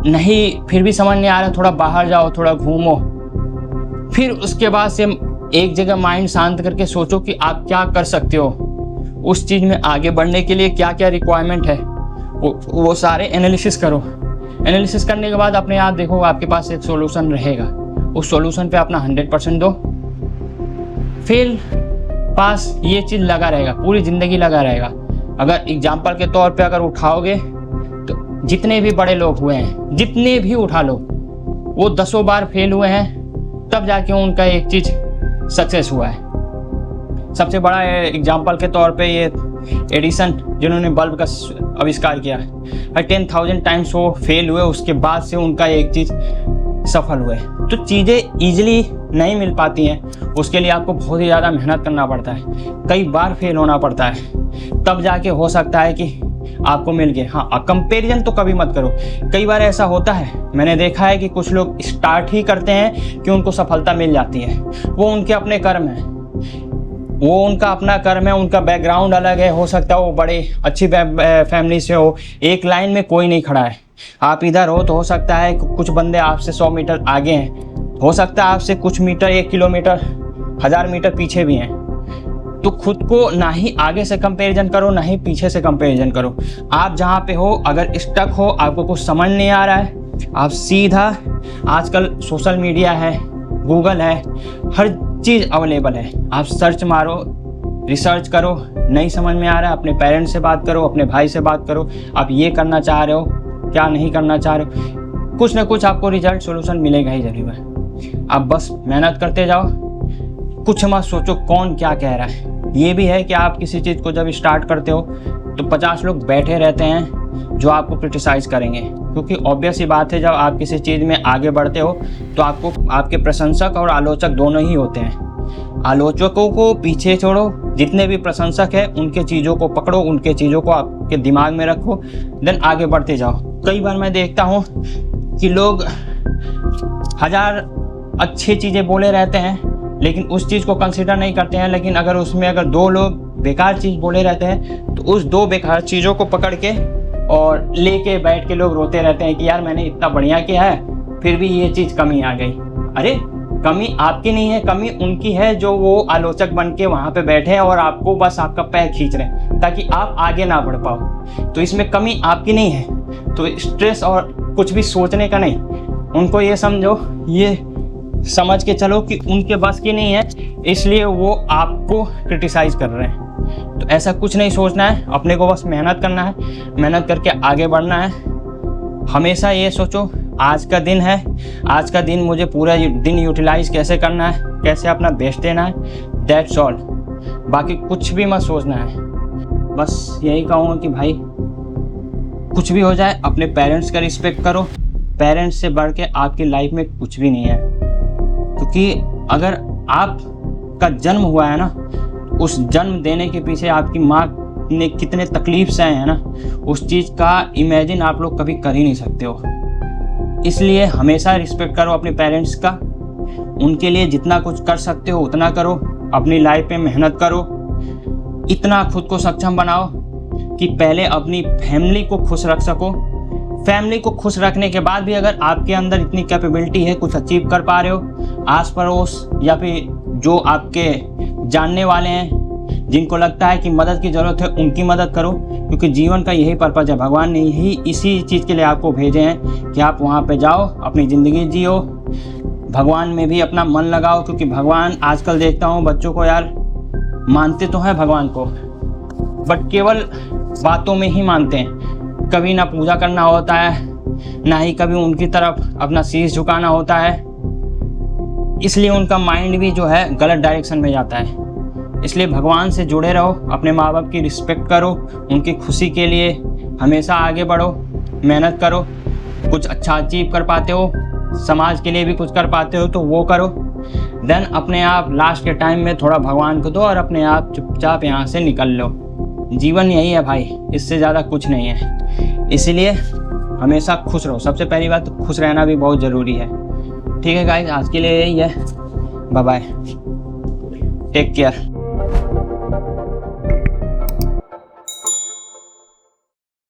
नहीं फिर भी समझ नहीं आ रहा, थोड़ा बाहर जाओ, थोड़ा घूमो। फिर उसके बाद से एक जगह माइंड शांत करके सोचो कि आप क्या कर सकते हो, उस चीज़ में आगे बढ़ने के लिए क्या क्या रिक्वायरमेंट है, वो सारे एनालिसिस करो। एनालिसिस करने के बाद अपने आप देखो आपके पास एक सॉल्यूशन रहेगा, उस सॉल्यूशन पे अपना 100% दो। फिर पास ये चीज़ लगा रहेगा, पूरी ज़िंदगी लगा रहेगा। अगर एग्जाम्पल के तौर पे अगर उठाओगे तो जितने भी बड़े लोग हुए हैं, जितने भी उठा लो, वो 10 बार फेल हुए हैं, तब जाके उनका एक चीज़ सक्सेस हुआ है। सबसे बड़ा एग्जाम्पल के तौर पे ये एडिसन, जिन्होंने बल्ब का आविष्कार किया, 10,000 टाइम्स वो फेल हुए, उसके बाद से उनका एक चीज़ सफल हुए। तो चीज़ें ईजिली नहीं मिल पाती हैं, उसके लिए आपको बहुत ही ज़्यादा मेहनत करना पड़ता है, कई बार फेल होना पड़ता है, तब जाके हो सकता है कि आपको मिल गए। हाँ, कंपैरिजन तो कभी मत करो। कई बार ऐसा होता है, मैंने देखा है कि कुछ लोग स्टार्ट ही करते हैं कि उनको सफलता मिल जाती है। वो उनके अपने कर्म हैं, वो उनका अपना कर्म है, उनका बैकग्राउंड अलग है। हो सकता है वो बड़े अच्छी फैमिली से हो, एक लाइन में कोई नहीं खड़ा है। आप इधर हो तो हो सकता है कुछ बंदे आपसे 100 मीटर आगे हैं, हो सकता है आपसे कुछ मीटर, 1 किलोमीटर, 1000 मीटर पीछे भी हैं। तो खुद को ना ही आगे से कंपैरिजन करो, ना ही पीछे से कंपैरिजन करो। आप जहाँ पे हो, अगर स्टक हो, आपको कुछ समझ नहीं आ रहा है, आप सीधा, आजकल सोशल मीडिया है, गूगल है, हर चीज़ अवेलेबल है, आप सर्च मारो, रिसर्च करो। नहीं समझ में आ रहा है, अपने पेरेंट्स से बात करो, अपने भाई से बात करो, आप ये करना चाह रहे हो, क्या नहीं करना चाह रहे हो, कुछ ना कुछ आपको रिजल्ट सोल्यूशन मिलेगा ही जरूर है। आप बस मेहनत करते जाओ, कुछ मत सोचो कौन क्या कह रहा है। ये भी है कि आप किसी चीज़ को जब स्टार्ट करते हो तो 50 लोग बैठे रहते हैं जो आपको क्रिटिसाइज़ करेंगे, क्योंकि ऑब्वियस ही बात है, जब आप किसी चीज़ में आगे बढ़ते हो तो आपको आपके प्रशंसक और आलोचक दोनों ही होते हैं। आलोचकों को पीछे छोड़ो, जितने भी प्रशंसक हैं उनके चीज़ों को पकड़ो, उनके चीज़ों को आपके दिमाग में रखो, देन आगे बढ़ते जाओ। कई बार मैं देखता हूँ कि लोग 1000 अच्छी चीज़ें बोले रहते हैं, लेकिन उस चीज़ को कंसिडर नहीं करते हैं। लेकिन अगर उसमें अगर 2 लोग बेकार चीज़ बोले रहते हैं तो उस 2 बेकार चीज़ों को पकड़ के और लेके बैठ के लोग रोते रहते हैं कि यार मैंने इतना बढ़िया किया है, फिर भी ये चीज़ कमी आ गई। अरे कमी आपकी नहीं है, कमी उनकी है जो वो आलोचक बन के वहाँ पे बैठे हैं और आपको बस आपका पैर खींच रहे हैं ताकि आप आगे ना बढ़ पाओ। तो इसमें कमी आपकी नहीं है, तो स्ट्रेस और कुछ भी सोचने का नहीं। उनको ये समझो, ये समझ के चलो कि उनके बस की नहीं है, इसलिए वो आपको क्रिटिसाइज़ कर रहे हैं। तो ऐसा कुछ नहीं सोचना है, अपने को बस मेहनत करना है, मेहनत करके आगे बढ़ना है। हमेशा ये सोचो आज का दिन है, आज का दिन मुझे पूरा दिन यूटिलाइज़ कैसे करना है, कैसे अपना बेस्ट देना है, दैट्स ऑल। बाकी कुछ भी मत सोचना है। बस यही कहूँगा कि भाई कुछ भी हो जाए अपने पेरेंट्स का रिस्पेक्ट करो। पेरेंट्स से बढ़ के आपकी लाइफ में कुछ भी नहीं है, क्योंकि अगर आपका जन्म हुआ है ना, उस जन्म देने के पीछे आपकी माँ ने कितने तकलीफ से हैं ना, उस चीज़ का इमेजिन आप लोग कभी कर ही नहीं सकते हो। इसलिए हमेशा रिस्पेक्ट करो अपने पेरेंट्स का, उनके लिए जितना कुछ कर सकते हो उतना करो, अपनी लाइफ में मेहनत करो, इतना खुद को सक्षम बनाओ कि पहले अपनी फैमिली को खुश रख सको। फैमिली को खुश रखने के बाद भी अगर आपके अंदर इतनी कैपेबिलिटी है, कुछ अचीव कर पा रहे हो, आस पड़ोस या फिर जो आपके जानने वाले हैं जिनको लगता है कि मदद की ज़रूरत है, उनकी मदद करो, क्योंकि जीवन का यही पर्पज़ है। भगवान ने यही इसी चीज़ के लिए आपको भेजे हैं कि आप वहाँ पे जाओ, अपनी ज़िंदगी जियो, भगवान में भी अपना मन लगाओ। क्योंकि भगवान, आजकल देखता हूँ बच्चों को, यार मानते तो हैं भगवान को, बट केवल बातों में ही मानते हैं, कभी ना पूजा करना होता है, ना ही कभी उनकी तरफ अपना शीश झुकाना होता है। इसलिए उनका माइंड भी जो है गलत डायरेक्शन में जाता है। इसलिए भगवान से जुड़े रहो, अपने माँ बाप की रिस्पेक्ट करो, उनकी खुशी के लिए हमेशा आगे बढ़ो, मेहनत करो। कुछ अच्छा अचीव कर पाते हो, समाज के लिए भी कुछ कर पाते हो तो वो करो। देन अपने आप लास्ट के टाइम में थोड़ा भगवान को दो और अपने आप चुपचाप यहाँ से निकल लो। जीवन यही है भाई, इससे ज़्यादा कुछ नहीं है। इसीलिए हमेशा खुश रहो। सबसे पहली बात तो खुश रहना भी बहुत ज़रूरी है। ठीक है गाइस, आज के लिए यही है। Bye bye, take care.